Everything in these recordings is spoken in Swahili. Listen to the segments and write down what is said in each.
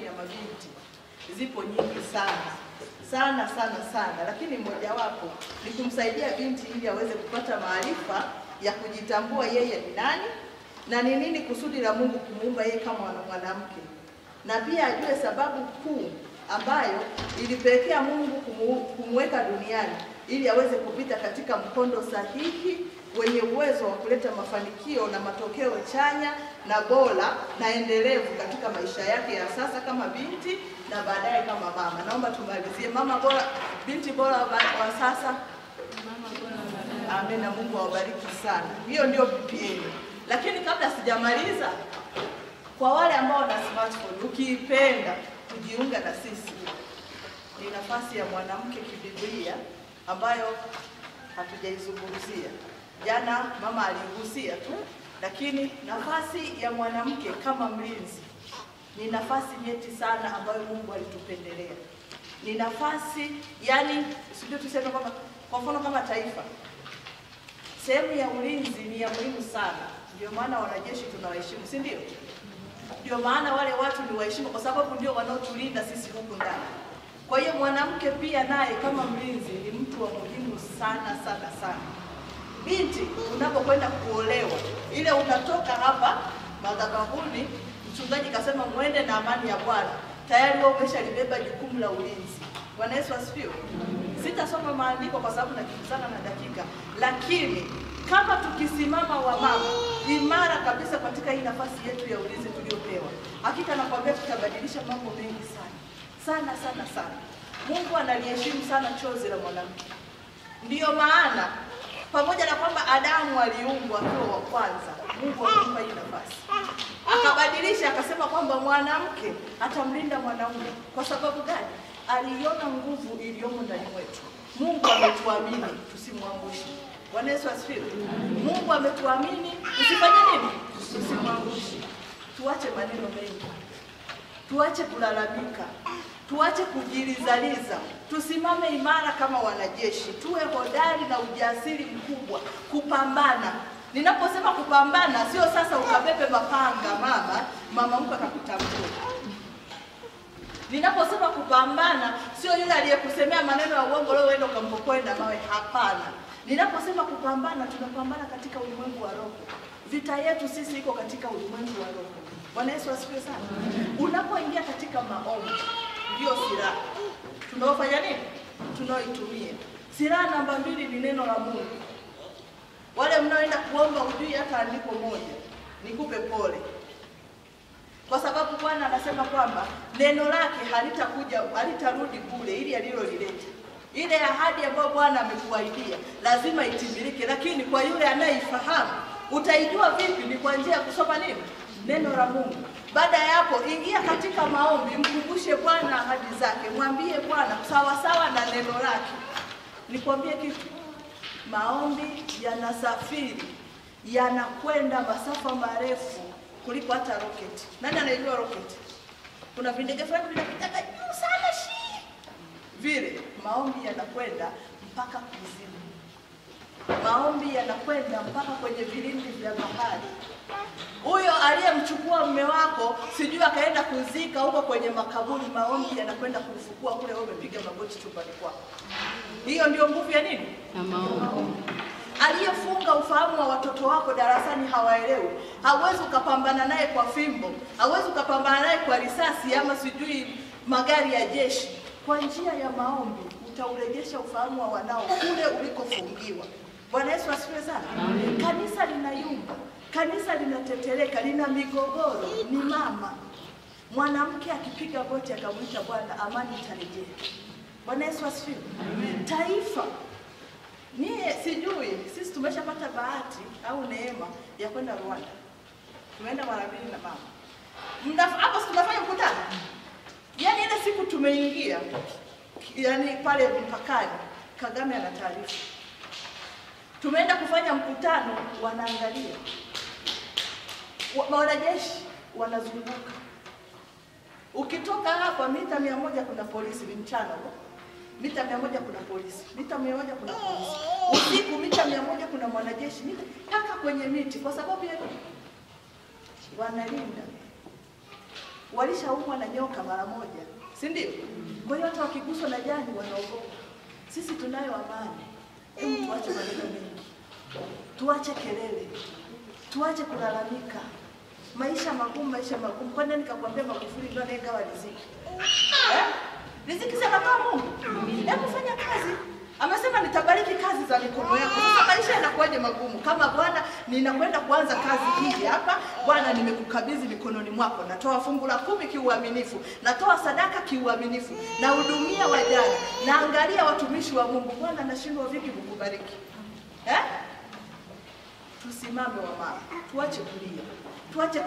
ya mabinti zipo nyingi sana, lakini mojawapo ni kumsaidia binti ili aweze kupata maarifa ya kujitambua yeye ni nani na ni nini kusudi la Mungu kumuumba yeye kama mwanamke, na pia ajue sababu kuu ambayo ilipelekea Mungu kumweka duniani ili aweze kupita katika mkondo sahihi wenye uwezo wa kuleta mafanikio na matokeo chanya na bora na endelevu katika maisha yake ya sasa kama binti na baadaye kama mama. Naomba tumalizie mama bora, binti bora wa sasa. Mama bora. Amen, na Mungu awabariki sana. Hiyo ndio PPA. Lakini kabla sijamaliza, kwa wale ambao wana smartphone, ukiipenda kujiunga na sisi, ni nafasi ya mwanamke kibiblia ambayo hatujaizungumzia. Jana mama aligusia tu, lakini nafasi ya mwanamke kama mlinzi ni nafasi nyeti sana ambayo Mungu alitupendelea. Ni nafasi, yani sio tuseme kwamba kwa mfano kama taifa, sehemu ya ulinzi ni ya muhimu sana. Ndio maana wanajeshi tunawaheshimu, si ndio? Ndio maana wale watu ni waheshimu kwa sababu ndio wanaotulinda sisi huku ndani. Kwa hiyo mwanamke pia naye kama mlinzi ni mtu wa muhimu sana. Binti, unapokwenda kuolewa, ile unatoka hapa madhabahuni, mchungaji kasema muende na amani ya Bwana, tayari wewe umeshalibeba jukumu la ulinzi. Bwana Yesu asifiwe. Sitasoma maandiko kwa sababu nakimbizana na dakika, lakini kama tukisimama wamama imara kabisa katika hii nafasi yetu ya ulinzi tuliopewa, hakika nakwambia tutabadilisha mambo mengi sana. Mungu analiheshimu sana chozi la mwanamke. Ndiyo maana pamoja na kwamba Adamu aliumbwa akiwa wa kwanza, Mungu alimpa hii nafasi. Akabadilisha akasema kwamba mwanamke atamlinda mwanaume. Kwa sababu gani? Aliona nguvu iliyomo ndani mwetu. Mungu ametuamini tusimwangushe. Bwana Yesu asifiwe. Mungu ametuamini usifanye nini? Tusimwangushe. Tuache maneno mengi. Tuache kulalamika. Tuache kujilizaliza. Tusimame imara kama wanajeshi. Tuwe hodari na ujasiri mkubwa kupambana. Ninaposema kupambana sio sasa ukabebe mapanga mama mko akakutambua. Ninaposema kupambana sio yule aliyekusemea maneno ya uongo leo uende ukampokoe na mawe, hapana. Ninaposema kupambana, tunapambana katika ulimwengu wa roho. Vita yetu sisi iko katika ulimwengu wa roho. Bwana Yesu asifiwe sana. Unapoingia katika maombi, ndio silaha tunaofanya nini? Tunaoitumia. Silaha namba 2 ni neno la Mungu. Wale mnaoenda kuomba hujui hata andiko moja, nikupe pole. Kwa sababu Bwana anasema kwamba neno lake halitarudi bure, ili alilolileta. Ile ahadi ambayo Bwana amekuahidia lazima itimilike, lakini kwa yule anayeifahamu, utaijua vipi? Ni kwa njia ya kusoma nini? Neno la Mungu. Baada ya hapo ingia katika maombi, mkumbushe Bwana ahadi zake, mwambie Bwana sawa na neno lake. Nikwambie kitu, maombi yanasafiri, yanakwenda masafa marefu kuliko hata rocket. Nani anajua rocket? Kuna vindege fulani vinapita juu sana vile. Maombi yanakwenda mpaka kuzimu. Maombi yanakwenda mpaka kwenye vilindi vya bahari. Huyo aliyemchukua mume wako sijui akaenda kuzika huko kwenye makaburi, maombi yanakwenda kufukua kule wewe umepiga magoti chumbani kwako. Hiyo ndio nguvu ya nini? Maombi. Aliyefunga ufahamu wa watoto wako darasani hawaelewi, hauwezi ukapambana naye kwa fimbo, hauwezi ukapambana naye kwa risasi ama sijui magari ya jeshi. Kwa njia ya maombi utaurejesha ufahamu wa wanao kule ulikofungiwa. Bwana Yesu asifiwe sana. Kanisa linayumba, kanisa linateteleka, lina migogoro, ni mama. Mwanamke akipiga goti akamwita Bwana, amani itarejea. Bwana Yesu asifiwe. Taifa, sijui sisi tumeshapata bahati au neema ya kwenda Rwanda. Tumeenda mara 2 na mama. Hapo tunafanya mkutano. Yaani ile siku tumeingia, yani pale mpakani, Kagame ana taarifa. Tumeenda kufanya mkutano, wanaangalia. Wanajeshi wanazunguka. Ukitoka hapa mita 100 kuna polisi, ni mchana. Mita 100 kuna polisi, mita 100 kuna polisi. Usiku mita 100 kuna mwanajeshi, mpaka kwenye miti. Kwa sababu ya wanalinda. walishaumwa na nyoka mara moja, si ndio? Kwa hiyo hata wakiguswa na jani wanaogopa. Sisi tunayo amani. Hebu tuache maneno mengi, tuache kelele, tuache kulalamika. Maisha magumu, maisha magumu. Kwa nini nikakwambia Magufuli ndio anayegawa riziki? Riziki si anatoa Mungu. Hebu fanya kazi. Amesema nitabariki kazi za mikono yako. Sasa maisha yanakuwaje magumu? Kama Bwana, ninakwenda kuanza kazi hii hapa, Bwana nimekukabidhi mikononi mwako. Natoa fungu la 10 kiuaminifu, natoa sadaka kiuaminifu, nahudumia wajane, naangalia watumishi wa Mungu. Bwana, nashindwa vipi kukubariki? Tusimame wamama, tuache kulia, tuache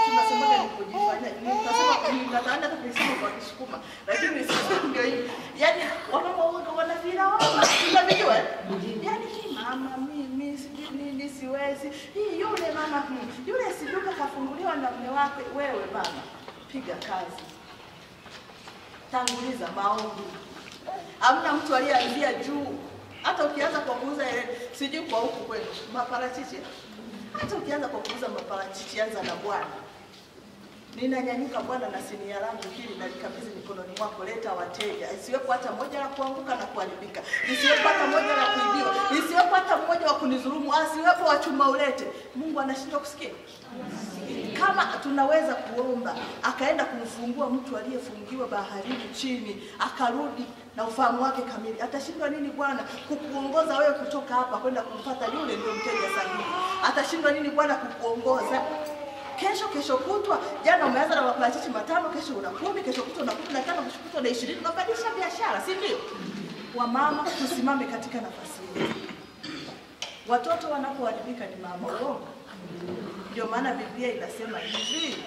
tunasemaga ni kujifanya. Nitasema kusema kwa Kisukuma, lakini sisi ndio hivi. Yaani wamama wanavira wao, tunavijua. Yaani mama mimi siwezi. Yule mama yule siduka kafunguliwa na mume wake. Wewe mama, piga kazi. Tanguliza maombi. Hamna mtu aliyeanzia juu. Hata ukianza kwa kuuza sijui kwa huku kwenu maparachichi. Hata ukianza kwa kuuza maparachichi, anza na Bwana. Ninanyanyuka Bwana na sinia langu hili na likabidhi mikononi mwako. Leta wateja. Isiwepo hata moja la kuanguka na kuharibika. Isiwepo hata moja la kuibiwa. Isiwepo hata mmoja wa kunidhulumu. Asiwepo wachuma ulete. Mungu anashindwa kusikia? Kama tunaweza kuomba, akaenda kumfungua mtu aliyefungiwa baharini chini, akarudi na ufahamu wake kamili, atashindwa nini Bwana kukuongoza wewe kutoka hapa kwenda kumpata yule ndio mteja sahihi? Atashindwa nini Bwana kukuongoza? Kesho kutwa, jana umeanza na maparachichi 5, kesho una 10, kesho kutwa una 15, kesho kutwa una 20, unabadilisha biashara, si ndio? Wamama, tusimame katika nafasi hii. Watoto wanapoharibika ni mama uongo. Ndio maana Biblia inasema hivi,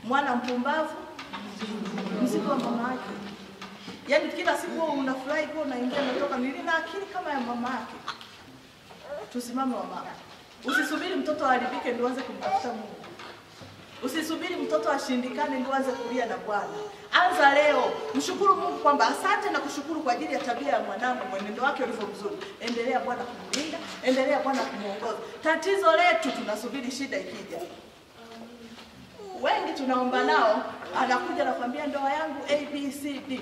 mwana mpumbavu mzigo wa mama yake. Yaani kila siku unafurahi kwa unaingia unatoka, nilina akili kama ya mama yake. Tusimame wamama. Usisubiri mtoto aharibike ndio uanze kumtafuta Mungu. Usisubiri mtoto ashindikane ndio uanze kulia na Bwana. Anza leo. Mshukuru Mungu kwamba asante na kushukuru kwa ajili ya tabia ya mwanangu, mwenendo wake ulivyo mzuri. Endelea Bwana kumlinda, endelea Bwana kumuongoza. Tatizo letu tunasubiri shida ikija. Wengi tunaomba nao, anakuja na kwambia ndoa yangu ABCD.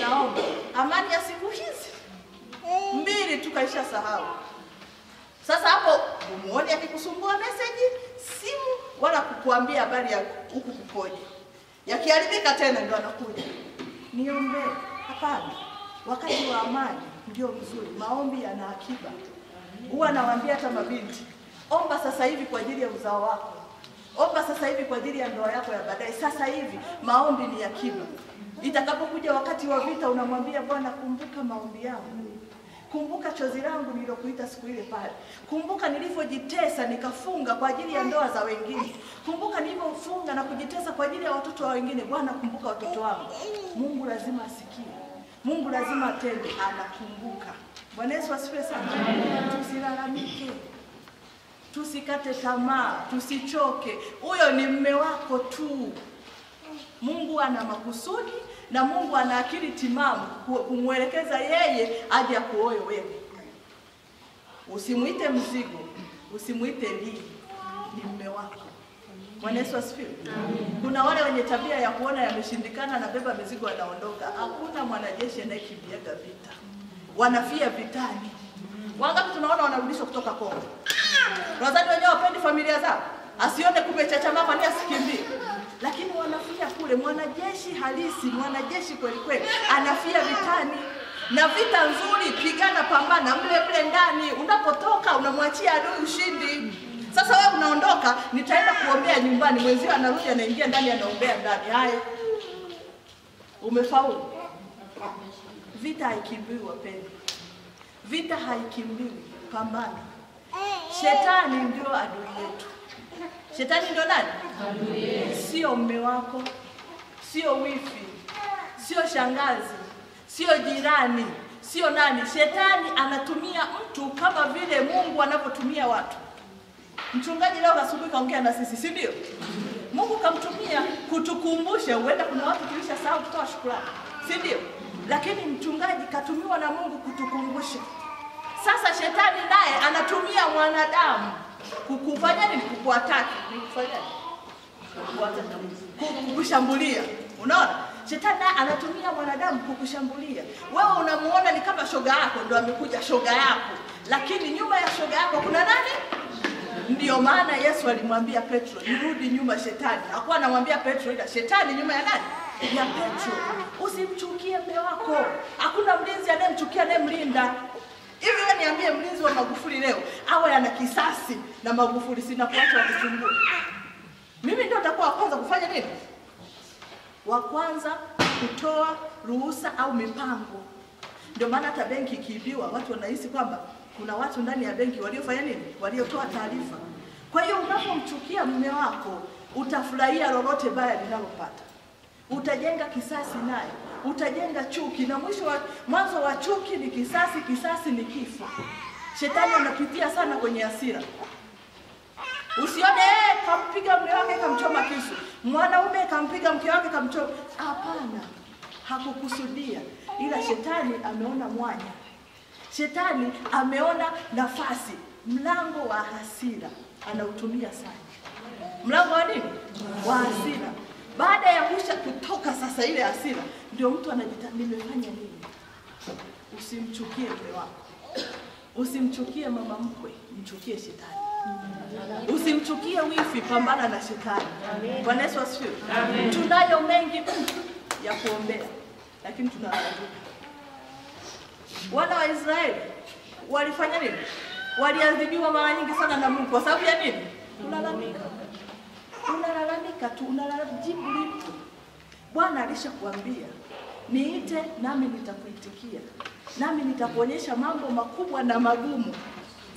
Naomba amani ya siku hizi 2 tukaisha sahau. Sasa hapo umuone akikusumbua message, simu wala kukuambia habari ya huku kukoje. Yakiharibika tena ndio anakuja. Niombe. Hapana. Wakati wa amani ndio mzuri. Maombi yana akiba. Huwa nawaambia hata mabinti, omba sasa hivi kwa ajili ya uzao wako. Omba sasa hivi kwa ajili ya ndoa yako ya baadaye. Sasa hivi maombi ni akiba. Itakapokuja wakati wa vita unamwambia Bwana, kumbuka maombi yangu. Kumbuka chozi langu nililokuita siku ile pale. Kumbuka nilivyojitesa nikafunga kwa ajili ya ndoa za wengine. Kumbuka nilivyofunga na kujitesa kwa ajili ya watoto wa wengine. Bwana, kumbuka watoto wangu. Mungu lazima asikie. Mungu lazima atende, anakumbuka. Bwana Yesu asifiwe sana. Tusilalamike. Tusikate tamaa, tusichoke. Huyo ni mume wako tu. Mungu ana makusudi na Mungu ana akili timamu kumwelekeza yeye aje akuoe wewe. Usimuite mzigo, usimuite lii, ni mume wako. Bwana Yesu asifiwe. Kuna wale wenye tabia ya kuona yameshindikana na beba mizigo anaondoka. Hakuna mwanajeshi anayekimbiaga vita. Wanafia vitani. Wangapi tunaona wanarudishwa kutoka Kongo? Wazani wenyewe wapendi familia zao. Asione kumechachamaa kwa nini asikimbie. Lakini wanafia kule. Mwanajeshi halisi, mwanajeshi kweli kweli, anafia vitani. Na vita nzuri, pigana, pambana mle ndani. Unapotoka unamwachia adui ushindi. Sasa wewe unaondoka, nitaenda kuombea nyumbani, mwenzio anarudi anaingia ndani anaombea ndani. Haya. Umefaulu. Vita haikimbiwi wapendwa. Vita haikimbiwi, pambana. Shetani ndio adui yetu. Shetani ndio nani? Adui. Sio mume wako, sio wifi, sio shangazi, sio jirani, sio nani. Shetani anatumia mtu kama vile Mungu anapotumia watu. Mchungaji leo asubuhi kaongea na sisi, si ndio? Mungu kamtumia kutukumbusha, huenda kuna watu tulishasahau kutoa shukrani, si ndio? Lakini mchungaji katumiwa na Mungu kutukumbusha. Sasa shetani naye anatumia mwanadamu kukufanya nini? Kukuataki. Nikufanya nini? Kukuataki. kukushambulia. Unaona? Shetani anatumia mwanadamu kukushambulia. Wewe unamuona ni kama shoga yako, ndio amekuja shoga yako. Lakini nyuma ya shoga yako kuna nani? Ndio maana Yesu alimwambia Petro, "Nirudi nyuma shetani." Hakuwa anamwambia Petro ila shetani nyuma ya nani? Ya Petro. Usimchukie mume wako. Hakuna mlinzi anayemchukia anayemlinda. Hivi wewe niambie mlinzi wa Magufuli leo awe ana kisasi na Magufuli sina kuacha wakusumbue. Mimi ndio nitakuwa wa kwanza kufanya nini? Wa kwanza kutoa ruhusa au mipango. Ndio maana hata benki ikiibiwa watu wanahisi kwamba kuna watu ndani ya benki waliofanya nini? Waliotoa taarifa. Kwa hiyo unapomchukia mume wako, utafurahia lolote baya linalopata. Utajenga kisasi naye, utajenga chuki, na mwanzo wa chuki ni kisasi, kisasi ni kifo. Shetani anapitia sana kwenye hasira. Usione kampiga mume wake kamchoma kisu, mwanaume kampiga mke wake kamchoma. Hapana, hakukusudia, ila shetani ameona mwanya. Shetani ameona nafasi, mlango wa hasira anautumia sana. Mlango wa nini? Wa hasira. Baada ya kusha kutoka sasa ile hasira, ndio mtu anajita, nimefanya nini? Usimchukie mume wako. Usimchukie mama mkwe, mchukie shetani. Usimchukie wifi, pambana na shetani. Bwana Yesu asifiwe. Tunayo mengi ya kuombea, lakini tunalalamika. Wana wa Israeli walifanya nini? Waliadhibiwa mara nyingi sana na Mungu kwa sababu ya nini? Kulalamika. Unalalamika tu, unalajibu lipo. Bwana alishakuambia, "Niite nami nitakuitikia. Nami nitakuonyesha mambo makubwa na magumu."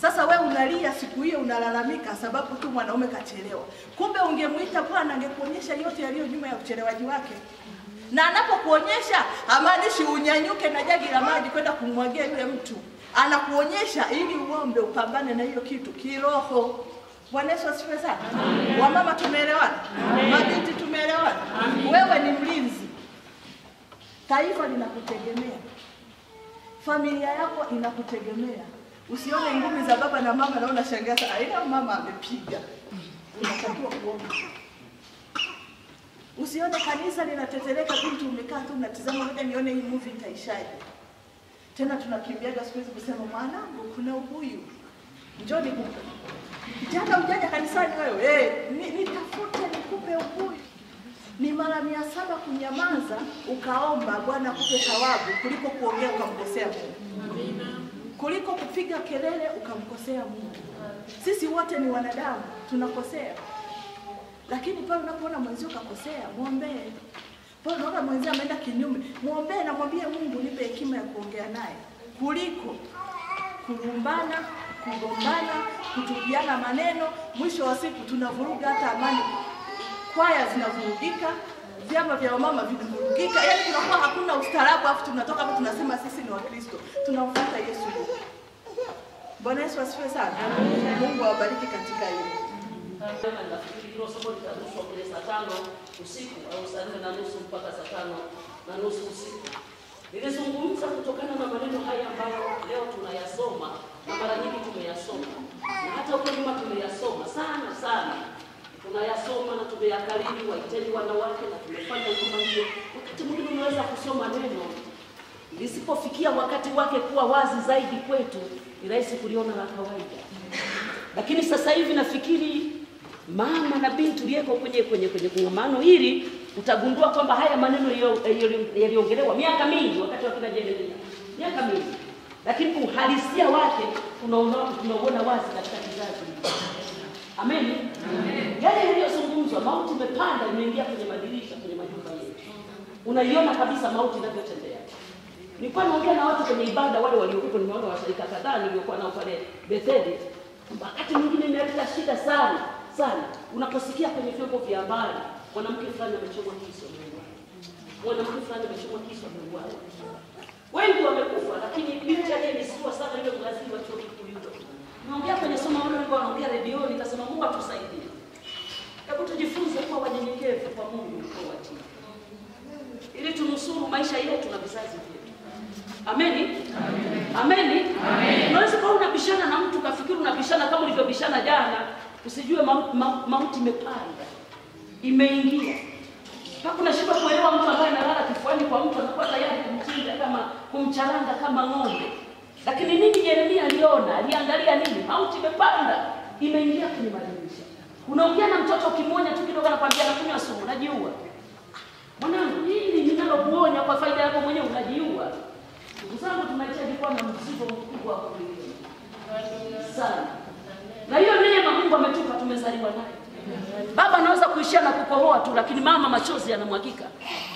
Sasa wewe unalia siku hiyo, unalalamika sababu tu mwanaume kachelewa. Kumbe ungemuita Bwana angekuonyesha yote yaliyo nyuma ya uchelewaji wake. Na anapokuonyesha hamaanishi unyanyuke na jagi la maji kwenda kumwagia yule mtu. Anakuonyesha ili uombe, upambane na hiyo kitu kiroho. Bwana Yesu asifiwe sana. Wamama tumeelewana? Mabinti tumeelewana? Wewe ni mlinzi. Taifa linakutegemea. Familia yako inakutegemea. Usione ngumi za baba na mama na unashangaa, "Aina mama amepiga." Unatakiwa kuomba. Usione kanisa linateteleka, binti umekaa tu unatazama, ngoja nione hii movie itaishaje. Tena tunakimbiaga siku hizi kusema, "Mwanangu kuna ubuyu. Njoo nikupe." Jana ujaja kanisani wewe, nitafute nikupe ubuyu. Ni mara 700 kunyamaza ukaomba Bwana akupe thawabu kuliko kuongea ukamkosea Mungu. Kuliko kupiga kelele ukamkosea Mungu. Sisi wote ni wanadamu, tunakosea. Lakini pale unapoona mwenzio kakosea, muombee. Pale unaona mwenzio ameenda kinyume, muombee na mwambie Mungu, nipe hekima ya kuongea naye. Kuliko kurumbana, kugombana, kutupiana maneno, mwisho wa siku tunavuruga hata amani. Kwaya zinavurugika, vyama vya mama vinavurugika. Yaani tunakuwa hakuna ustaarabu, afu tunatoka hapo tunasema sisi ni Wakristo. Tunamfuata Yesu. Bwana Yesu asifiwe sana. Mungu awabariki katika hilo. Nafikiri hilo somo litarushwa kwenye saa 5 usiku au saa 4:30 mpaka saa 5:30 usiku. Nilizungumza kutokana na maneno haya ambayo leo tunayasoma na mara nyingi tumeyasoma. Na hata huko nyuma tumeyasoma sana. Tunayasoma na tumeyakariri, waiteni wanawake, na tumefanya kama hiyo. Wakati mwingine unaweza kusoma neno lisipofikia wakati wake kuwa wazi zaidi kwetu, ni rahisi kuliona la kawaida. Lakini sasa hivi nafikiri mama na binti tuliyeko kwenye kongamano hili utagundua kwamba haya maneno yaliongelewa miaka mingi wakati wa kina Jeremia. Miaka mingi. Lakini uhalisia wake tunauona wazi katika kizazi. Amen. Yale yaliyozungumzwa, mauti imepanda, imeingia kwenye madirisha, kwenye majumba yetu. Unaiona kabisa mauti inavyotembea. Nilikuwa naongea na watu kwenye ibada, wale waliokuwa, nimeona washirika kadhaa niliokuwa nao pale Bethel. Wakati mwingine inaleta shida sana. Unaposikia kwenye vyombo vya habari, mwanamke fulani amechomwa kisu, mwanamke fulani amechomwa kisu, wengi wamekufa, lakini binti aliyesikia sana yule mgazini wa chuo kikuu yudo. Naongea kwenye somo wale walikuwa wanaongea redioni, nikasema Mungu atusaidie. Hebu tujifunze kuwa wanyenyekevu kwa Mungu kwa watii, ili tunusuru maisha yetu na vizazi vyetu. Amen. Unaweza kuwa unabishana na mtu kafikiri unabishana kama ulivyobishana jana, usijue mauti imepanda, imeingia. Mpaka unashindwa kuelewa mtu ambaye analala kifuani kwa mtu anakuwa tayari kumchinja kama kumcharanga kama ng'ombe. Lakini nini Yeremia aliona? Aliangalia nini? Mauti imepanda, imeingia kwenye madirisha. Unaongea na mtoto ukimwonya tu kidogo anakwambia anakunywa sumu, unajiua. Mwanangu, hili ninalokuonya kwa faida yako mwenyewe unajiua. Ndugu zangu, tunahitaji kuwa na mzigo mkubwa wa kuelewa sana. Na hiyo neema Mungu ametupa, tumezaliwa nayo. Baba anaweza kuishia na kukohoa tu, lakini mama machozi yanamwagika.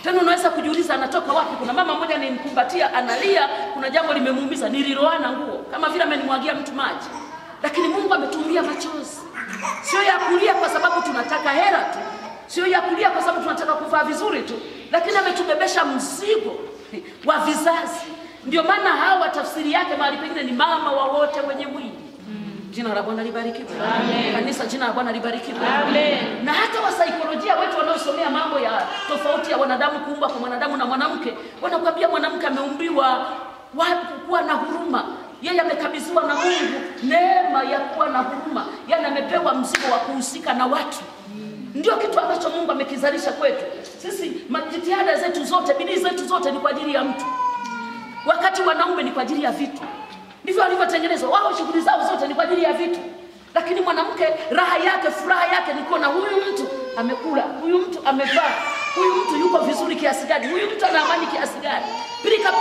Tena unaweza kujiuliza anatoka wapi? Kuna mama mmoja anayemkumbatia analia, kuna jambo limemuumiza, nililoana nguo kama vile amenimwagia mtu maji. Lakini Mungu ametumia machozi. Sio ya kulia kwa sababu tunataka hela tu. Sio ya kulia kwa sababu tunataka kuvaa vizuri tu, lakini ametubebesha mzigo wa vizazi. Ndio maana hawa tafsiri yake mahali pengine ni mama wa wote wenye mwili. Jina la Bwana libarikiwe. Amen. Kanisa, jina la Bwana libarikiwe. Amen. Na hata wasaikolojia wetu wanaosomea mambo ya tofauti ya wanadamu, kuumba kwa mwanadamu na mwanamke, wanakuambia mwanamke ameumbiwa kuwa na huruma. Yeye amekabidhiwa na Mungu neema ya kuwa na huruma. Yaani amepewa mzigo wa kuhusika na watu. Ndio kitu ambacho Mungu amekizalisha kwetu. Sisi jitihada zetu zote, bidii zetu zote ni kwa ajili ya mtu. Wakati wanaume ni kwa ajili ya vitu. Ndivyo walivyotengenezwa. Wao shughuli zao zote ni kwa ajili ya vitu. Lakini mwanamke raha yake, furaha yake ni kuona huyu mtu amekula, huyu mtu amevaa, huyu mtu yuko vizuri kiasi gani, huyu mtu ana amani kiasi gani. Pilika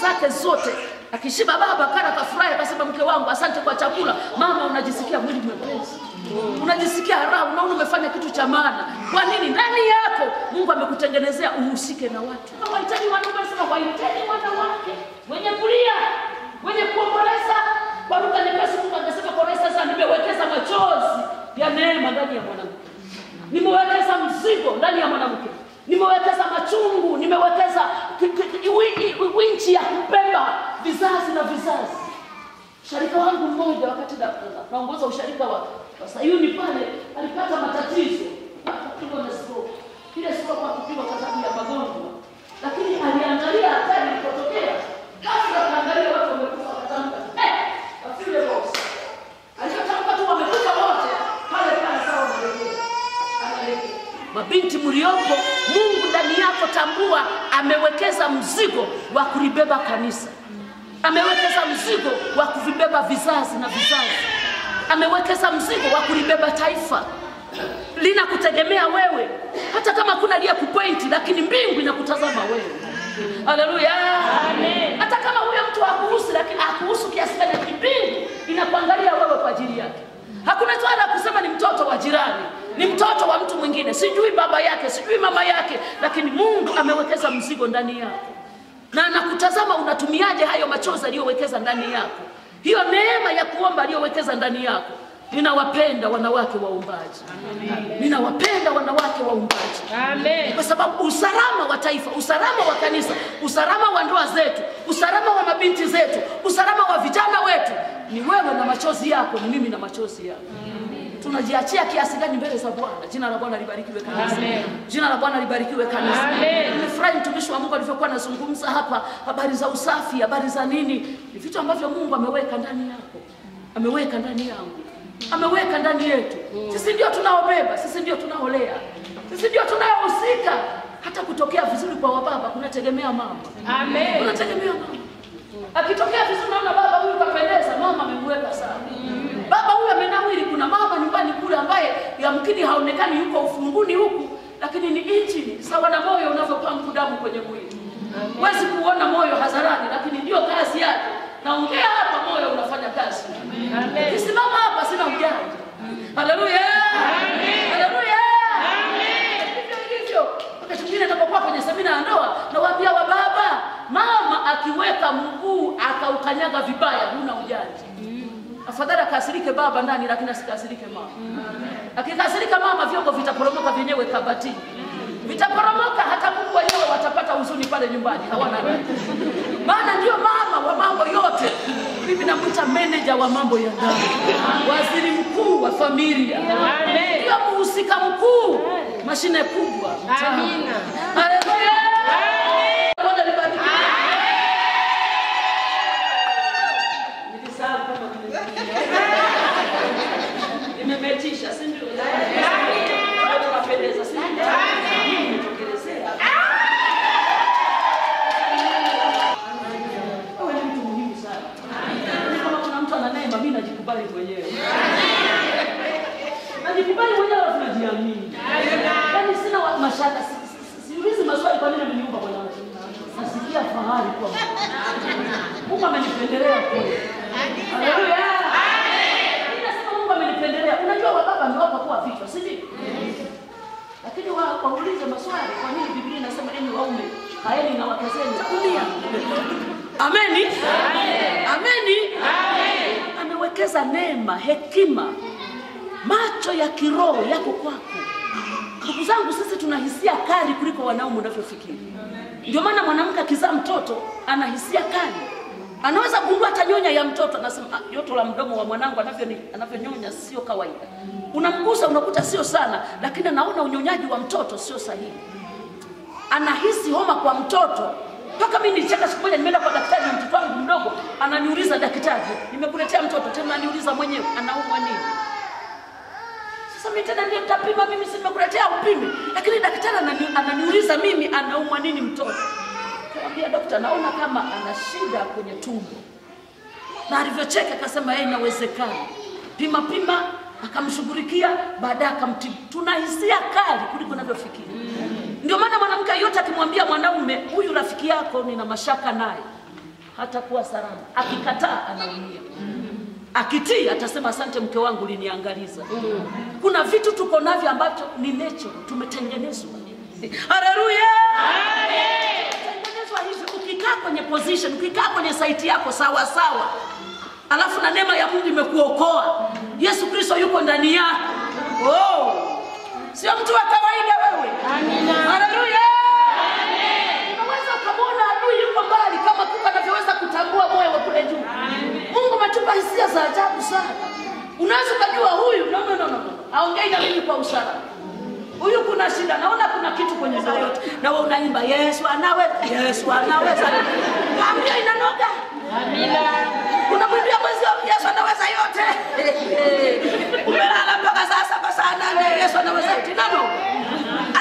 zake zote. Akishiba baba kana kafurahi akasema mke wangu asante kwa chakula, mama unajisikia mwili mwepesi. Unajisikia raha, unaona umefanya kitu cha maana. Kwa nini? Ndani yako Mungu amekutengenezea uhusike na watu. Wahitaji wanaume sana, wahitaji wanawake wenye kulia, wenye kuomboleza. Kwa lugha nyepesi Mungu anasema kwa rais sasa nimewekeza machozi ya neema ndani ya mwanamke. Nimewekeza mzigo ndani ya mwanamke. Nimewekeza machungu, nimewekeza winchi ya kubeba vizazi na vizazi. Sharika wangu mmoja wakati naongoza usharika wa Sayuni pale alipata matatizo. Akapigwa na stroke. Ile stroke akapigwa kwa sababu ya magonjwa. Lakini aliangalia hatari ilipotokea. Hasa akaangalia watu wamekufa katamka. Afile boss. Alipotamka tu wamekufa wote. Pale sawa mrejea. Analekea. Mabinti mliopo, Mungu ndani yako tambua amewekeza mzigo wa kulibeba kanisa. Amewekeza mzigo wa kuvibeba vizazi na vizazi. Amewekeza mzigo wa kulibeba taifa. Lina kutegemea wewe. Hata kama kuna lia kupointi, lakini mbingu inakutazama wewe. Haleluya. Amen. Hata kama huyo mtu hakuhusu, lakini hakuhusu kiasi gani, mbingu inakuangalia wewe kwa ajili yake. Hakuna swala kusema ni mtoto wa jirani, ni mtoto wa mtu mwingine, sijui baba yake, sijui mama yake, lakini Mungu amewekeza mzigo ndani yako. Na anakutazama unatumiaje hayo machozi aliyowekeza ndani yako. Hiyo neema ya kuomba aliyowekeza ndani yako. Ninawapenda wanawake waombaji. Amen. Ninawapenda wanawake waombaji. Amen. Kwa sababu usalama wa taifa, usalama wa kanisa, usalama wa ndoa zetu, usalama wa mabinti zetu, usalama wa vijana wetu ni wewe na machozi yako, ni mimi na machozi yako. Tunajiachia kiasi gani mbele za Bwana? Jina la Bwana libarikiwe kanisa. Amen. Jina la Bwana libarikiwe kanisa. Amen. Nimefurahi mtumishi wa Mungu alivyokuwa anazungumza hapa habari za usafi, habari za nini. Ni vitu ambavyo Mungu ameweka ndani yako. Ameweka ndani yangu. Ameweka ndani yetu. Sisi ndio tunaobeba, sisi ndio tunaolea. Sisi ndio tunaohusika. Hata kutokea vizuri kwa wababa kunategemea mama. Amen. Kunategemea mama. Akitokea vizuri naona baba huyu kapendeza, mama amemweka sana. Baba huyu amenawiri, kuna mama nyumbani kule ambaye yamkini haonekani yuko ufunguni huku, lakini ni injini sawa na moyo unavyopampu damu kwenye mwili. Huwezi kuona moyo hadharani, lakini ndio kazi yake. Naongea hapa moyo unafanya kazi. Amen. Nisimama hapa sina ujanja. Haleluya. Amen. Haleluya. Amen. Hivyo wakati mwingine ninapokuwa kwenye semina ya ndoa nawaambia wa baba, mama akiweka mguu akaukanyaga vibaya huna ujanja. Afadhali akasirike baba ndani lakini asikasirike mama. Akikasirika mama vyombo vitaporomoka vyenyewe kabatini. Vitaporomoka hata Mungu wenyewe watapata huzuni pale nyumbani, hawana raha. Maana ndio mama wa mambo yote. Mimi namuita manager wa mambo ya ndani. Waziri mkuu wa familia. Amen. Ndio mhusika mkuu. Mashine kubwa. Amina. Haleluya. Amen. Bwana libariki. Nilisahau kama nimemetisha, si ndio? Amen. Tunapendeza, si ndio? Amen. fahari kwa Mungu. Mungu amenipendelea kweli. Haleluya. Ninasema Mungu amenipendelea. Unajua wababa ndio wakakuwa vichwa, si ndio? Lakini waulize maswali, kwa nini Biblia inasema enyi waume kaeni na wake zenu dunia? Ameni. Ameni. Amewekeza neema, hekima, macho ya kiroho yako kwako. Ndugu zangu, sisi tuna hisia kali kuliko wanaume unavyofikiri. Ndio maana mwanamke akizaa mtoto ana hisia kali. Anaweza kugundua hata nyonya ya mtoto, anasema joto la mdomo wa mwanangu anavyonyonya sio kawaida. Unamgusa unakuta sio sana, lakini anaona unyonyaji wa mtoto sio sahihi. Anahisi homa kwa mtoto. Mpaka mimi nilicheka siku moja, nimeenda kwa daktari na mtoto wangu mdogo, ananiuliza daktari, nimekuletea mtoto tena ananiuliza mwenyewe anaumwa nini? Sasa mimi tena nitapima, mimi si nimekuletea upime, lakini daktari ananiuliza mimi anaumwa nini mtoto. Nikamwambia daktari, naona kama ana shida kwenye tumbo. Na alivyocheka akasema yeye inawezekana. Pima akamshughulikia, baadaye akamtibu. Tuna hisia kali kuliko unavyofikiri. Ndio maana mwanamke yote akimwambia mwanaume huyu rafiki yako nina mashaka naye, hatakuwa salama. Akikataa anaumia. Akitii atasema asante mke wangu uliniangaliza. Kuna vitu tuko navyo ambacho ni nature, tumetengenezwa. Haleluya. Tumetengenezwa hivi. Ukikaa kwenye position, ukikaa kwenye site yako sawa sawa, alafu na neema ya Mungu imekuokoa, Yesu Kristo yuko ndani yako. Oh! Sio mtu wa kawaida wewe. Amina. Haleluya. Amen. Unaweza kumwona adui yuko mbali kama kuku anavyoweza kutambua moyo wa kule juu. Mungu ametupa hisia za ajabu sana. Unaweza kujua huyu no. Aongei na mimi kwa usalama. Huyu kuna shida, naona kuna kitu kwenye moyo yote. Na wewe unaimba Yesu anaweza, Yesu anaweza. Ambia inanoga. Amina. Unamwambia mwenzio Yesu anaweza yote. Umelala mpaka saa 8, Yesu anaweza yote. Nano.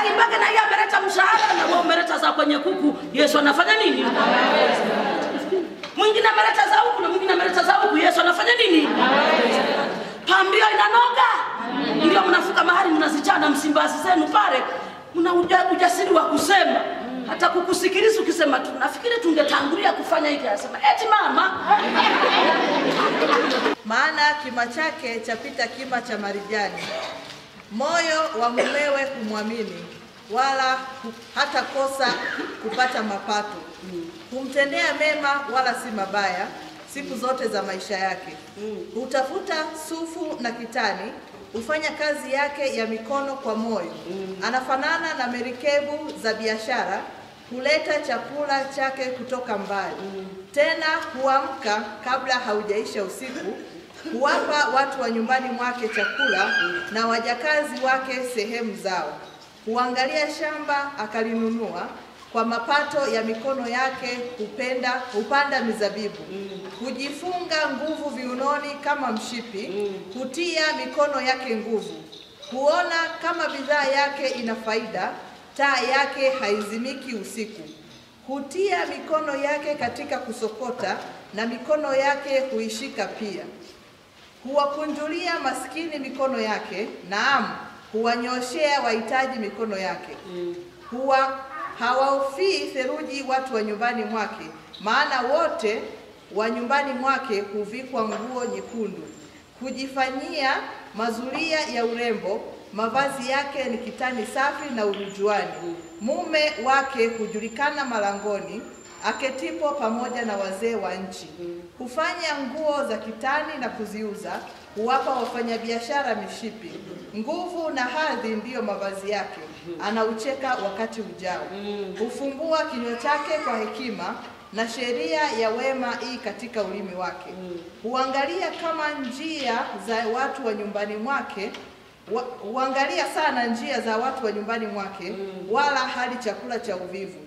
Aimbaka na yeye ameleta mshahara na wewe umeleta za kwenye kuku. Yesu anafanya nini? Mwingine ameleta za huku na mwingine ameleta za huku. Yesu anafanya nini? Pambio inanoga. Ndio mnafuka mahali mnazichana msimbazi zenu pale. Mna ujasiri wa kusema. Hata kukusikiliza ukisema tunafikiri tungetangulia kufanya hiki, anasema eti mama. Maana kima chake chapita kima cha marijani. Moyo wa mumewe kumwamini, wala hata kosa kupata mapato. Humtendea mema wala si mabaya siku zote za maisha yake. Hutafuta sufu na kitani, hufanya kazi yake ya mikono kwa moyo. Anafanana na merikebu za biashara, huleta chakula chake kutoka mbali. Tena huamka kabla haujaisha usiku, huwapa watu wa nyumbani mwake chakula na wajakazi wake sehemu zao. Huangalia shamba akalinunua, kwa mapato ya mikono yake hupanda mizabibu. Hujifunga nguvu viunoni kama mshipi, hutia mikono yake nguvu. Huona kama bidhaa yake ina faida, taa yake haizimiki usiku. Hutia mikono yake katika kusokota na mikono yake huishika pia. Huwakunjulia maskini mikono yake, naam, huwanyoshea wahitaji mikono yake. Hawaufii theluji watu wa nyumbani mwake, maana wote wa nyumbani mwake huvikwa nguo nyekundu. Hujifanyia mazulia ya urembo, mavazi yake ni kitani safi na urujuani. Mume wake hujulikana malangoni, aketipo pamoja na wazee wa nchi. Hufanya nguo za kitani na kuziuza, huwapa wafanyabiashara mishipi. Nguvu na hadhi ndiyo mavazi yake, anaucheka wakati ujao. Hufungua kinywa chake kwa hekima, na sheria ya wema hii katika ulimi wake. Huangalia kama njia za watu wa nyumbani mwake, huangalia sana njia za watu wa nyumbani mwake, wala hali chakula cha uvivu.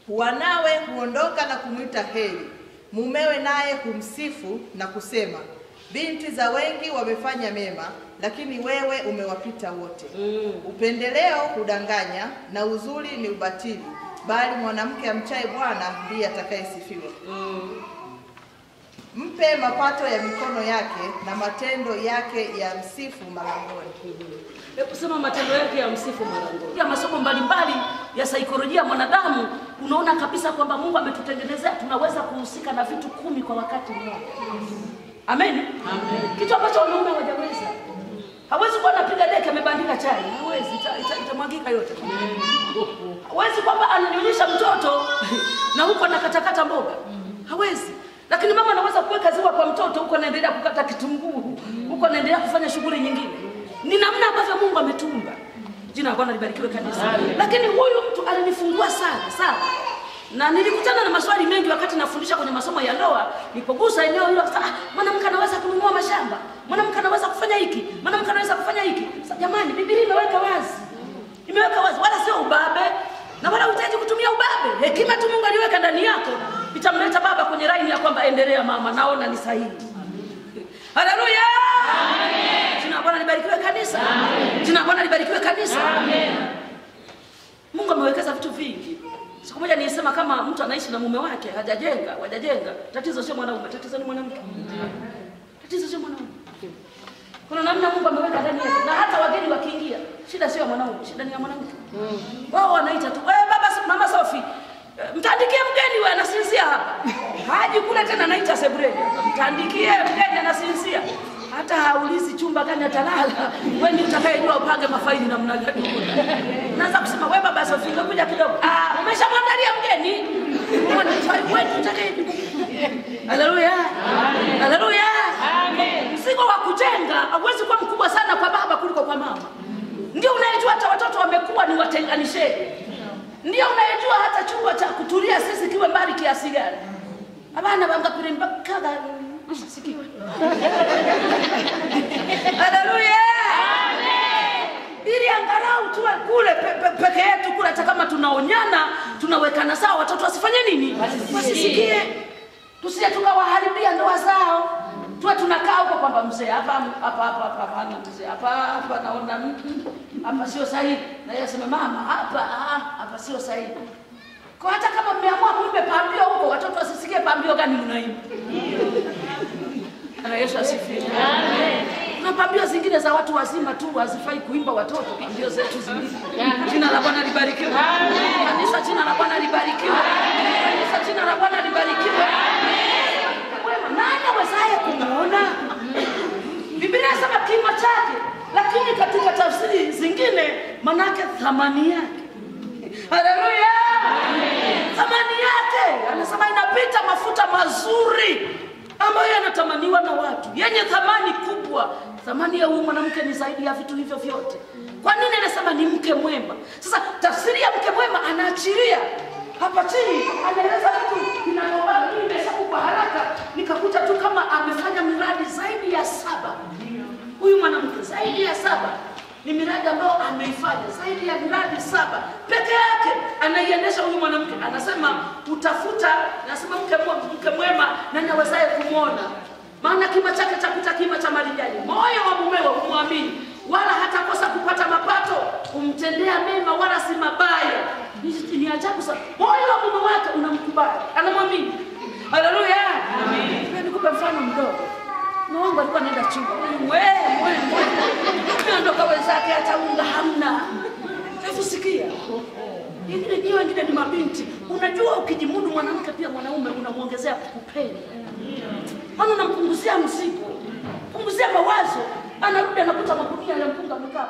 Wanawe huondoka na kumwita heri, mumewe naye humsifu na kusema, binti za wengi wamefanya mema, lakini wewe umewapita wote. Upendeleo hudanganya na uzuri ni ubatili, bali mwanamke amchaye Bwana ndiye atakayesifiwa. Mpe mapato ya mikono yake na matendo yake ya msifu malangoni. Kusema matendo yake ya msifu malangoni. Ya masomo mbalimbali ya saikolojia mwanadamu unaona kabisa kwamba Mungu ametutengenezea tunaweza kuhusika na vitu 10 kwa wakati mmoja. Amen. Amen. Kitu ambacho wanaume hawajaweza. Hawezi kuwa anapiga deki amebandika chai. Hawezi, itamwagika yote. Hawezi kwamba ananyonyesha mtoto na huko anakatakata mboga. Hawezi. Lakini mama anaweza kuweka ziwa kwa mtoto huko anaendelea kukata kitunguu, huko anaendelea kufanya shughuli nyingine. Ni namna ambavyo Mungu ametumba. Jina la Bwana libarikiwe kanisa. Lakini huyu mtu alinifungua sana. Na nilikutana na maswali mengi wakati nafundisha kwenye masomo ya ndoa. Nilipogusa eneo hilo, mwanamke anaweza kununua mashamba, mwanamke anaweza kufanya hiki, mwanamke anaweza kufanya hiki. Sasa jamani, Biblia imeweka wazi. Imeweka wazi, wala sio ubabe. Na wala hutaji kutumia ubabe. Hekima tu Mungu aliweka ndani yako itamleta baba kwenye line ya kwamba endelea mama, naona ni sahihi. Haleluya! Amen. Jina la Bwana libarikiwe kanisa. Amen. Jina la Bwana libarikiwe kanisa. Amen. Mungu amewekeza vitu vingi. Siku moja nilisema kama mtu anaishi na mume wake hajajenga, tatizo sio mwanaume, tatizo ni mwanamke. Tatizo sio mwanaume. Kuna namna Mungu ameweka ndani yake, na hata wageni wakiingia, shida sio ya mwanaume, shida ni ya mwanamke. Wao wanaita tu, "Wewe baba, mama Sophie, mtandikie mgeni wewe anasinzia hapa." Haji kule tena anaita sebuleni. Mtandikie mgeni anasinzia. Hata haulizi chumba gani atalala. Wewe ni utakayejua upange mafaili namna gani. Unaanza kusema wewe baba Sophie ngoja kidogo. Umeshamwandalia mgeni. Wewe ni utakayejua. Haleluya. Amen. Haleluya. Amen. Mzigo wa kujenga hauwezi kuwa mkubwa sana kwa baba kuliko kwa mama. Ndio unayejua hata watoto wamekuwa ni watenganishe. Ndio unayejua hata chumba cha kutulia sisi kiwe mbali kiasi gani. Abana bangapire mpaka sikiwe. Haleluya. Amen. Ili angalau tuwe kule peke yetu kule, hata kama tunaonyana, tunawekana sawa, watoto wasifanye nini? Wasisikie. Tusije tukawaharibia ndoa zao. Tuwe tunakaa huko kwamba mzee hapa mzee hapa naona hapa sio sahihi. Na yeye asema mama hapa sio sahihi. Kwa hata kama mmeamua muimbe pambio huko, watoto wasisikie pambio gani mnaimba. Ana Yesu asifiwe. Amen. Kuna pambio zingine za watu wazima tu hazifai kuimba watoto, pambio zetu zingine. Jina la Bwana libarikiwe. Amen. Kanisa, jina la Bwana libarikiwe. Kanisa, jina la Bwana libarikiwe. Wewe nani awezaye kumuona? Biblia inasema kimo chake, lakini katika tafsiri zingine manake thamani yake. Haleluya. Amen. Thamani yake anasema inapita mafuta mazuri ambayo yanatamaniwa na watu, yenye thamani kubwa. Thamani ya huyu mwanamke ni zaidi ya vitu hivyo vyote. Kwa nini anasema ni mke mwema? Sasa tafsiri ya mke mwema anaachilia hapa chini, anaeleza vitu vinavyoba. Mimi nimehesabu kwa haraka nikakuta tu kama amefanya miradi zaidi ya 7. Huyu mwanamke zaidi ya 7 ni miradi ambayo ameifanya, zaidi ya miradi 7 peke yake anaiendesha huyu mwanamke. Anasema utafuta, anasema mke mwema na nawezaye kumwona, maana kima chake chapita kima cha marijani. Moyo wa mumewe humwamini, wala hatakosa kupata mapato, kumtendea mema wala si mabaya. Ni ajabu sana. Moyo wa mume wake unamkubali, anamwamini. Haleluya. Amen. Nikupe mfano mdogo. Mume wangu alikuwa anaenda chumba. Wewe. Ndio wenzake hata unga hamna. Hebu sikia. Wengine ni mabinti. Unajua ukijimudu mwanamke pia mwanaume unamuongezea kupenda. Maana unampunguzia mzigo. Punguzia mawazo. Anarudi anakuta magunia ya mpunga amekaa.